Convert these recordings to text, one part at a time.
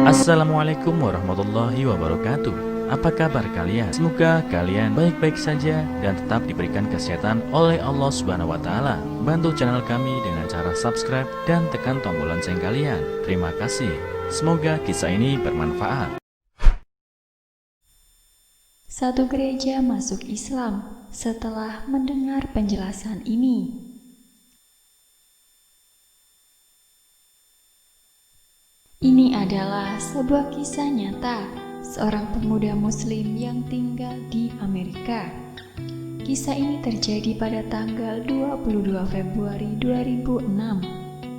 Assalamualaikum warahmatullahi wabarakatuh. Apa kabar kalian? Semoga kalian baik-baik saja dan tetap diberikan kesehatan oleh Allah Subhanahu wa taala. Bantu channel kami dengan cara subscribe dan tekan tombol lonceng kalian. Terima kasih. Semoga kisah ini bermanfaat. Satu gereja masuk Islam setelah mendengar penjelasan ini. Ini adalah sebuah kisah nyata seorang pemuda muslim yang tinggal di Amerika. Kisah ini terjadi pada tanggal 22 Februari 2006.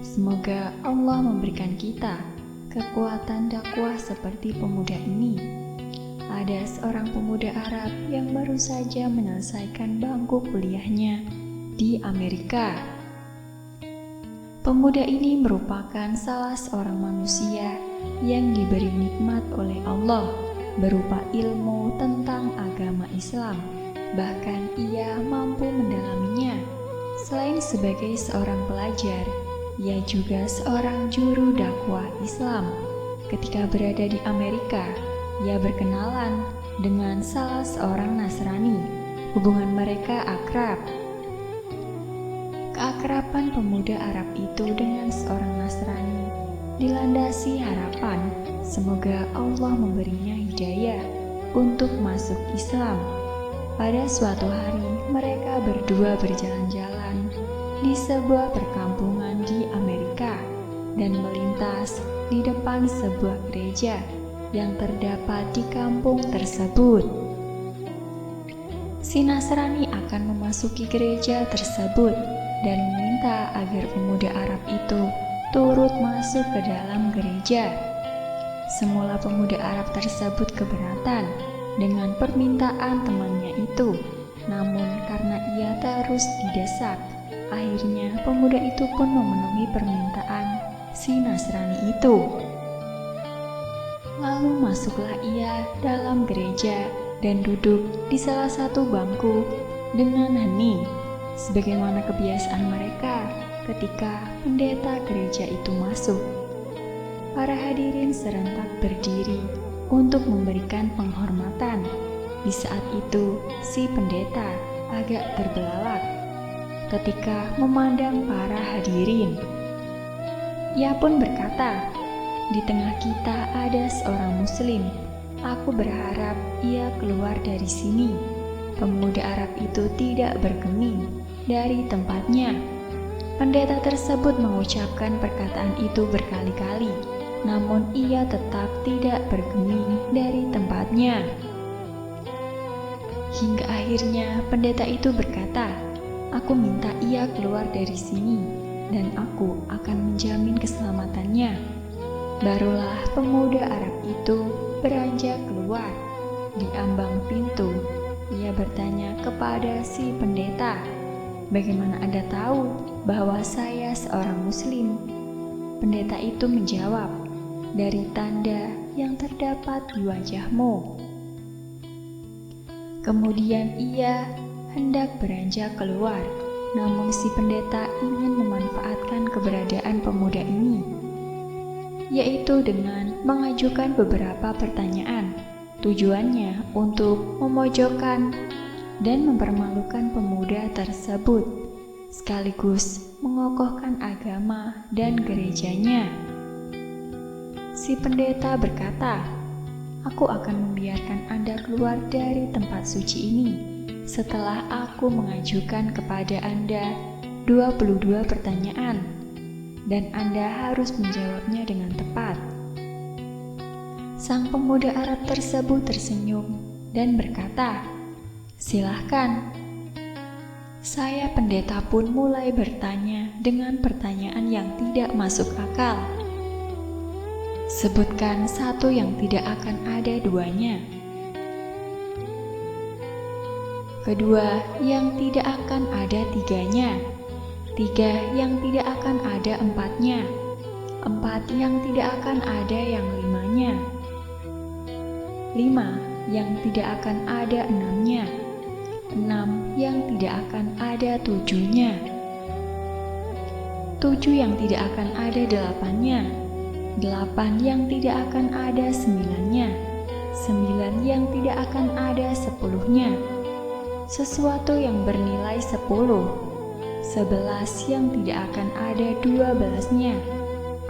Semoga Allah memberikan kita kekuatan dakwah seperti pemuda ini. Ada seorang pemuda Arab yang baru saja menyelesaikan bangku kuliahnya di Amerika. Pemuda ini merupakan salah seorang manusia yang diberi nikmat oleh Allah berupa ilmu tentang agama Islam. Bahkan ia mampu mendalaminya. Selain sebagai seorang pelajar, ia juga seorang juru dakwah Islam. Ketika berada di Amerika, ia berkenalan dengan salah seorang Nasrani. Hubungan mereka akrab. Keakraban pemuda Arab itu dengan seorang Nasrani dilandasi harapan semoga Allah memberinya hidayah untuk masuk Islam. Pada suatu hari, mereka berdua berjalan-jalan di sebuah perkampungan di Amerika dan melintas di depan sebuah gereja yang terdapat di kampung tersebut. Si Nasrani akan memasuki gereja tersebut dan meminta agar pemuda Arab itu turut masuk ke dalam gereja. Semula pemuda Arab tersebut keberatan dengan permintaan temannya itu, namun karena ia terus didesak, akhirnya pemuda itu pun memenuhi permintaan si Nasrani itu. Lalu masuklah ia dalam gereja dan duduk di salah satu bangku dengan hening, sebagaimana kebiasaan mereka ketika pendeta gereja itu masuk. Para hadirin serentak berdiri untuk memberikan penghormatan. Di saat itu, si pendeta agak terbelalak ketika memandang para hadirin. Ia pun berkata, "Di tengah kita ada seorang muslim. Aku berharap ia keluar dari sini." Pemuda Arab itu tidak bergeming dari tempatnya. Pendeta tersebut mengucapkan perkataan itu berkali-kali, namun ia tetap tidak bergeming dari tempatnya. Hingga akhirnya pendeta itu berkata, "Aku minta ia keluar dari sini, dan aku akan menjamin keselamatannya." Barulah pemuda Arab itu beranjak keluar. Di ambang pintu, ia bertanya kepada si pendeta, "Bagaimana Anda tahu bahwa saya seorang muslim?" Pendeta itu menjawab, "Dari tanda yang terdapat di wajahmu." Kemudian ia hendak beranjak keluar, namun si pendeta ingin memanfaatkan keberadaan pemuda ini, yaitu dengan mengajukan beberapa pertanyaan. Tujuannya untuk memojokkan dan mempermalukan pemuda tersebut, sekaligus mengokohkan agama dan gerejanya. Si pendeta berkata, "Aku akan membiarkan Anda keluar dari tempat suci ini setelah aku mengajukan kepada Anda 22 pertanyaan, dan Anda harus menjawabnya dengan tepat." Sang pemuda Arab tersebut tersenyum dan berkata, "Silahkan." Saya pendeta pun mulai bertanya dengan pertanyaan yang tidak masuk akal. "Sebutkan satu yang tidak akan ada duanya." "Kedua yang tidak akan ada tiganya." "Tiga yang tidak akan ada empatnya." "Empat yang tidak akan ada yang limanya." "Lima yang tidak akan ada enamnya." "Enam yang tidak akan ada tujuhnya." "Tujuh yang tidak akan ada delapannya." 8 yang tidak akan ada 9-nya, 9 yang tidak akan ada 10-nya, sesuatu yang bernilai 10, 11 yang tidak akan ada 12-nya,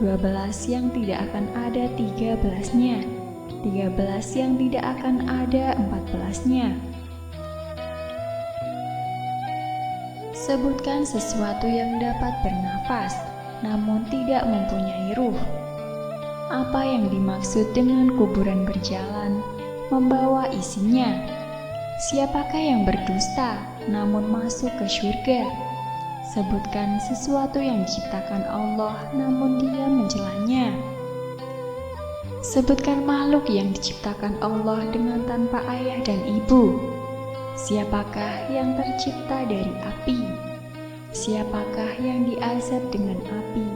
12 yang tidak akan ada 13-nya, 13 yang tidak akan ada 14-nya. Sebutkan sesuatu yang dapat bernafas, namun tidak mempunyai ruh. Apa yang dimaksud dengan kuburan berjalan, membawa isinya? Siapakah yang berdusta, namun masuk ke surga? Sebutkan sesuatu yang diciptakan Allah, namun dia mencelanya. Sebutkan makhluk yang diciptakan Allah dengan tanpa ayah dan ibu. Siapakah yang tercipta dari api? Siapakah yang diazab dengan api?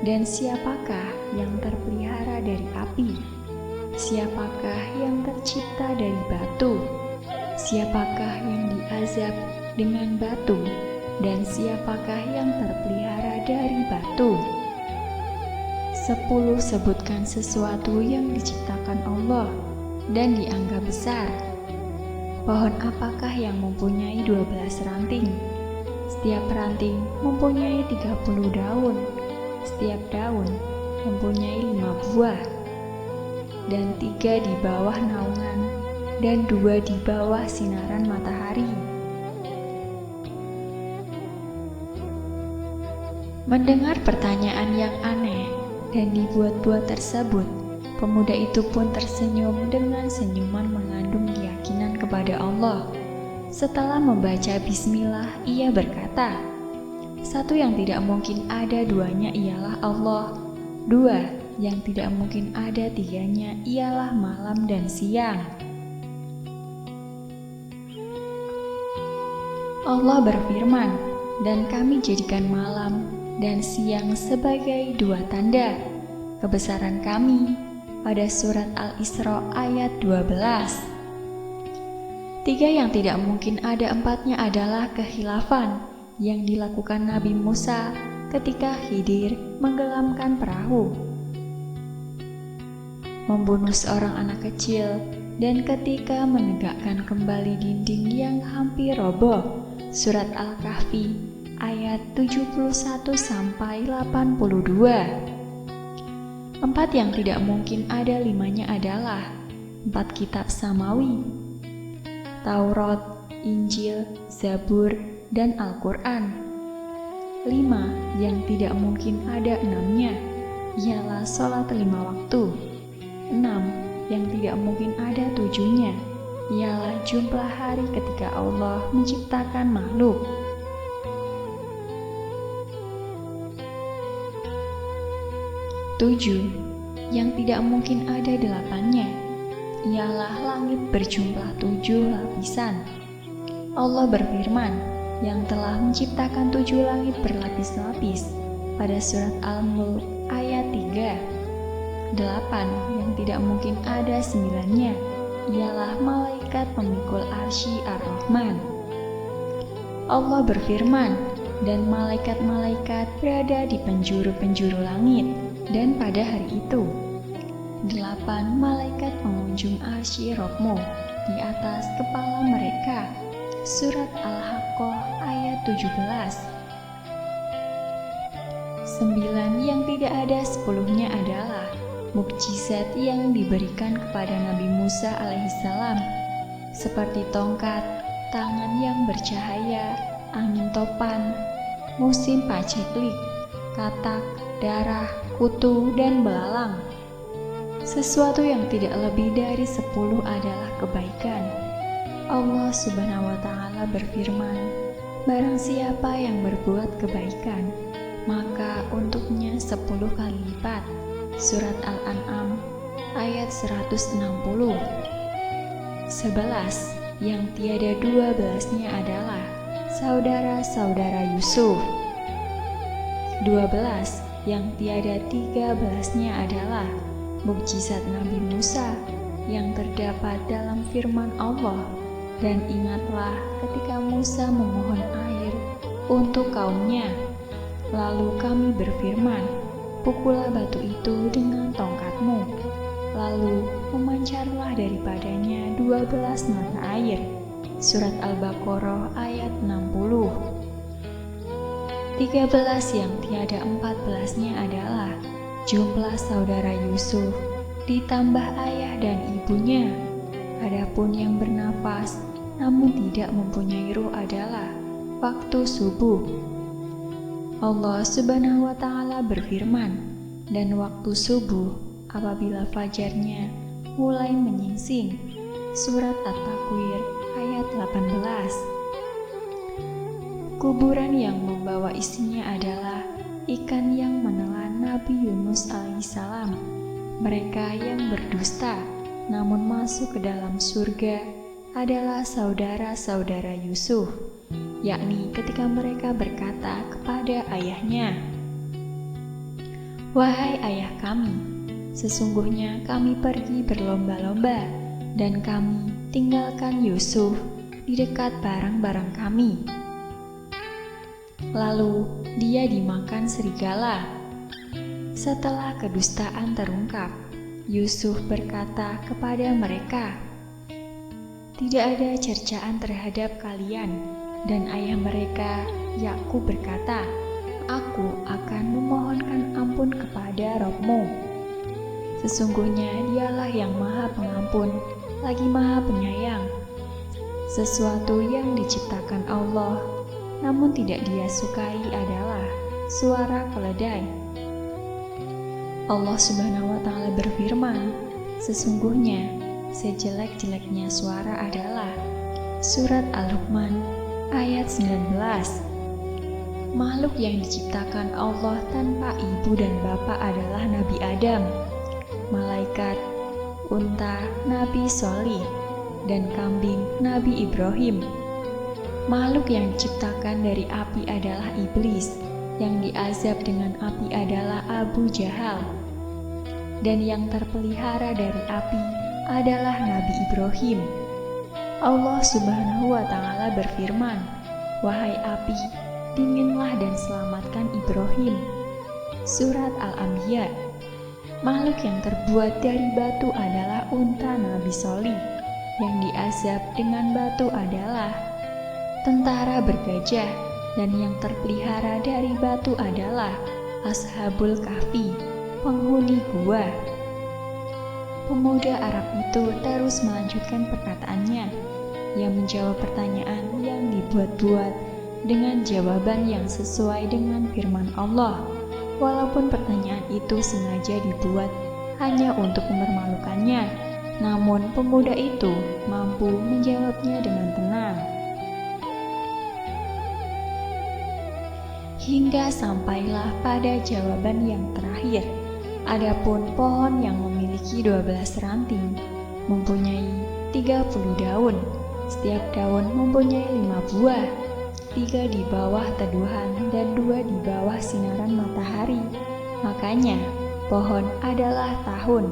Dan siapakah yang terpelihara dari api? Siapakah yang tercipta dari batu? Siapakah yang diazab dengan batu? Dan siapakah yang terpelihara dari batu? 10. Sebutkan sesuatu yang diciptakan Allah dan dianggap besar. Pohon apakah yang mempunyai 12 ranting? Setiap ranting mempunyai 30 daun. Setiap daun mempunyai 5 buah. Dan 3 di bawah naungan, dan 2 di bawah sinaran matahari. Mendengar pertanyaan yang aneh dan dibuat-buat tersebut, pemuda itu pun tersenyum dengan senyuman mengandung keyakinan kepada Allah. Setelah membaca bismillah, ia berkata, "Satu yang tidak mungkin ada duanya ialah Allah. 2 yang tidak mungkin ada tiganya ialah malam dan siang." Allah berfirman, "Dan kami jadikan malam dan siang sebagai 2 tanda kebesaran kami," pada surat Al-Isra ayat 12. 3 yang tidak mungkin ada 4-nya adalah kekhilafan yang dilakukan Nabi Musa ketika Khidir menggelamkan perahu, membunuh seorang anak kecil, dan ketika menegakkan kembali dinding yang hampir roboh. Surat Al-Kahfi ayat 71-82. 4 yang tidak mungkin ada 5-nya adalah 4 kitab samawi, Taurat, Injil, Zabur, dan Al-Quran. 5 yang tidak mungkin ada 6-nya ialah sholat 5 waktu. 6 yang tidak mungkin ada 7-nya ialah jumlah hari ketika Allah menciptakan makhluk. 7 yang tidak mungkin ada 8-nya ialah langit berjumlah 7 lapisan. Allah berfirman yang telah menciptakan 7 langit berlapis-lapis pada surat Al-Mulk ayat 3. 8 yang tidak mungkin ada 9-nya ialah malaikat pemikul arsy Ar-Rahman. Allah berfirman, dan malaikat-malaikat berada di penjuru-penjuru langit, dan pada hari itu 8 malaikat pengunjung arsy Rabbmu di atas kepala mereka. Surat Al-Haqqah ayat 17. 9 yang tidak ada 10-nya adalah mukjizat yang diberikan kepada Nabi Musa alaihissalam, seperti tongkat, tangan yang bercahaya, angin topan, musim paceklik, katak, darah, kutu, dan belalang. Sesuatu yang tidak lebih dari 10 adalah kebaikan. Allah Subhanahu wa Ta'ala berfirman, "Barang siapa yang berbuat kebaikan, maka untuknya 10 kali lipat." Surat Al-An'am ayat 160. 11 yang tiada 12-nya adalah saudara-saudara Yusuf. 12 yang tiada 13-nya adalah mukjizat Nabi Musa yang terdapat dalam firman Allah. Dan ingatlah ketika Musa memohon air untuk kaumnya, lalu kami berfirman, pukullah batu itu dengan tongkatmu, lalu memancarlah daripadanya 12 mata air. Surat Al-Baqarah ayat 60. 13 yang tiada 14-nya adalah jumlah saudara Yusuf ditambah ayah dan ibunya. Adapun yang bernafas namun tidak mempunyai ruh adalah waktu subuh. Allah Subhanahu wa Ta'ala berfirman, dan waktu subuh apabila fajarnya mulai menyingsing. Surat At-Takwir ayat 18. Kuburan yang membawa isinya adalah ikan yang menelan Nabi Yunus alaihissalam. Mereka yang berdusta namun masuk ke dalam surga adalah saudara-saudara Yusuf, yakni ketika mereka berkata kepada ayahnya, "Wahai ayah kami, sesungguhnya kami pergi berlomba-lomba dan kami tinggalkan Yusuf di dekat barang-barang kami. Lalu dia dimakan serigala." Setelah kedustaan terungkap, Yusuf berkata kepada mereka, "Tidak ada cercaan terhadap kalian." Dan ayah mereka, Yakub, berkata, "Aku akan memohonkan ampun kepada Rabb-mu. Sesungguhnya dialah yang maha pengampun, lagi maha penyayang." Sesuatu yang diciptakan Allah, namun tidak dia sukai adalah suara keledai. Allah Subhanahu wa Ta'ala berfirman, "Sesungguhnya sejelek-jeleknya suara adalah." Surat Al-Luqman ayat 19. Makhluk yang diciptakan Allah tanpa ibu dan bapak adalah Nabi Adam, malaikat, unta Nabi Sholih, dan kambing Nabi Ibrahim. Makhluk yang diciptakan dari api adalah iblis, yang diazab dengan api adalah Abu Jahal, dan yang terpelihara dari api adalah Nabi Ibrahim. Allah Subhanahu wa Ta'ala berfirman, "Wahai api, dinginlah dan selamatkan Ibrahim." Surat Al-Anbiya. Makhluk yang terbuat dari batu adalah unta Nabi Sholih, yang diazab dengan batu adalah tentara bergajah, dan yang terpelihara dari batu adalah Ashabul Kahfi, penghuni gua. Pemuda Arab itu terus melanjutkan perkataannya. Ia menjawab pertanyaan yang dibuat-buat dengan jawaban yang sesuai dengan firman Allah, walaupun pertanyaan itu sengaja dibuat hanya untuk mempermalukannya. Namun pemuda itu mampu menjawabnya dengan tenang. Hingga sampailah pada jawaban yang terakhir. Adapun pohon yang memiliki 12 ranting mempunyai 30 daun. Setiap daun mempunyai 5 buah, 3 di bawah teduhan dan 2 di bawah sinaran matahari. Makanya pohon adalah tahun,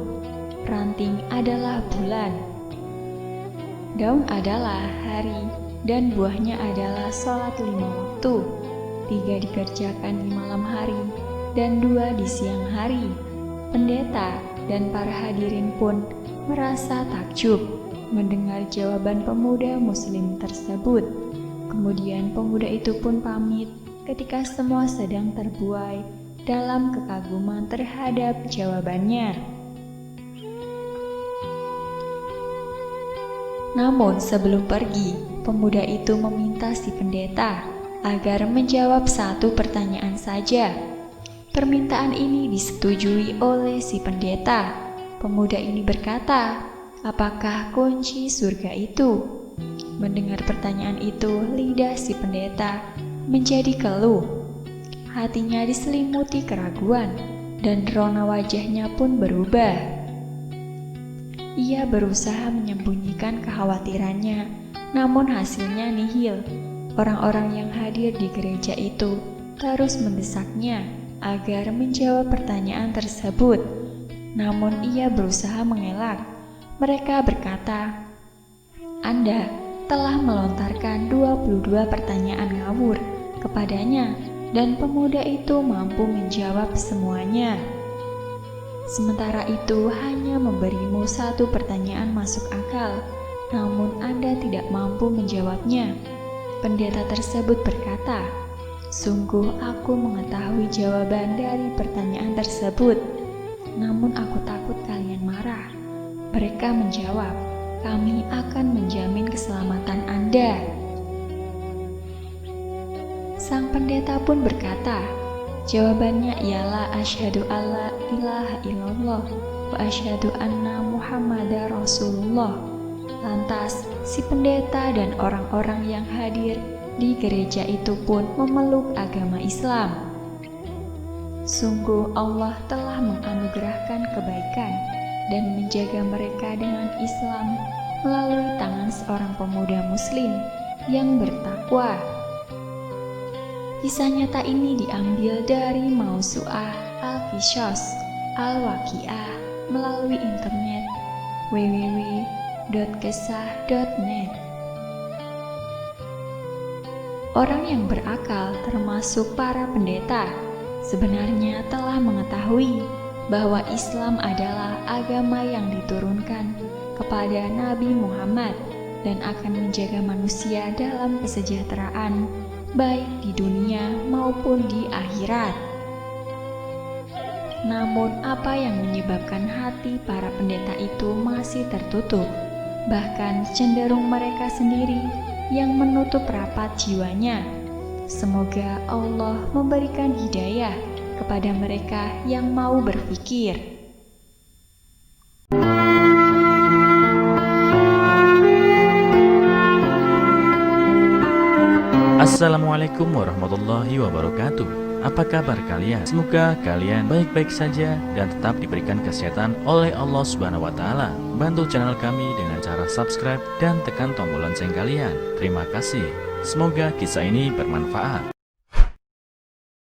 ranting adalah bulan, daun adalah hari, dan buahnya adalah sholat 5 waktu. 3 dikerjakan di malam hari dan 2 di siang hari. Pendeta dan para hadirin pun merasa takjub mendengar jawaban pemuda muslim tersebut. Kemudian pemuda itu pun pamit ketika semua sedang terbuai dalam kekaguman terhadap jawabannya. Namun sebelum pergi, pemuda itu meminta si pendeta agar menjawab satu pertanyaan saja. Permintaan ini disetujui oleh si pendeta. Pemuda ini berkata, "Apakah kunci surga itu?" Mendengar pertanyaan itu, lidah si pendeta menjadi keluh. Hatinya diselimuti keraguan, dan rona wajahnya pun berubah. Ia berusaha menyembunyikan kekhawatirannya, namun hasilnya nihil. Orang-orang yang hadir di gereja itu terus mendesaknya agar menjawab pertanyaan tersebut, namun ia berusaha mengelak. Mereka berkata, "Anda telah melontarkan 22 pertanyaan ngawur kepadanya, dan pemuda itu mampu menjawab semuanya. Sementara itu hanya memberimu satu pertanyaan masuk akal, namun Anda tidak mampu menjawabnya. Pendeta tersebut berkata, "Sungguh aku mengetahui jawaban dari pertanyaan tersebut, namun aku takut kalian marah." Mereka menjawab, "Kami akan menjamin keselamatan Anda." Sang pendeta pun berkata, jawabannya ialah asyhadu alla ilaha illallah wa asyhadu anna muhammadar rasulullah. Lantas si pendeta dan orang-orang yang hadir di gereja itu pun memeluk agama Islam. Sungguh Allah telah menganugerahkan kebaikan dan menjaga mereka dengan Islam melalui tangan seorang pemuda muslim yang bertakwa. Kisah nyata ini diambil dari Mausu'ah Al-Qisas Al-Waqi'ah melalui internet www.kisah.net. Orang yang berakal termasuk para pendeta sebenarnya telah mengetahui bahwa Islam adalah agama yang diturunkan kepada Nabi Muhammad dan akan menjaga manusia dalam kesejahteraan baik di dunia maupun di akhirat. Namun apa yang menyebabkan hati para pendeta itu masih tertutup? Bahkan cenderung mereka sendiri yang menutup rapat jiwanya. Semoga Allah memberikan hidayah kepada mereka yang mau berpikir. Assalamualaikum warahmatullahi wabarakatuh. Apa kabar kalian? Semoga kalian baik-baik saja dan tetap diberikan kesehatan oleh Allah Subhanahu wa taala. Bantu channel kami dengan cara subscribe dan tekan tombol lonceng kalian. Terima kasih. Semoga kisah ini bermanfaat.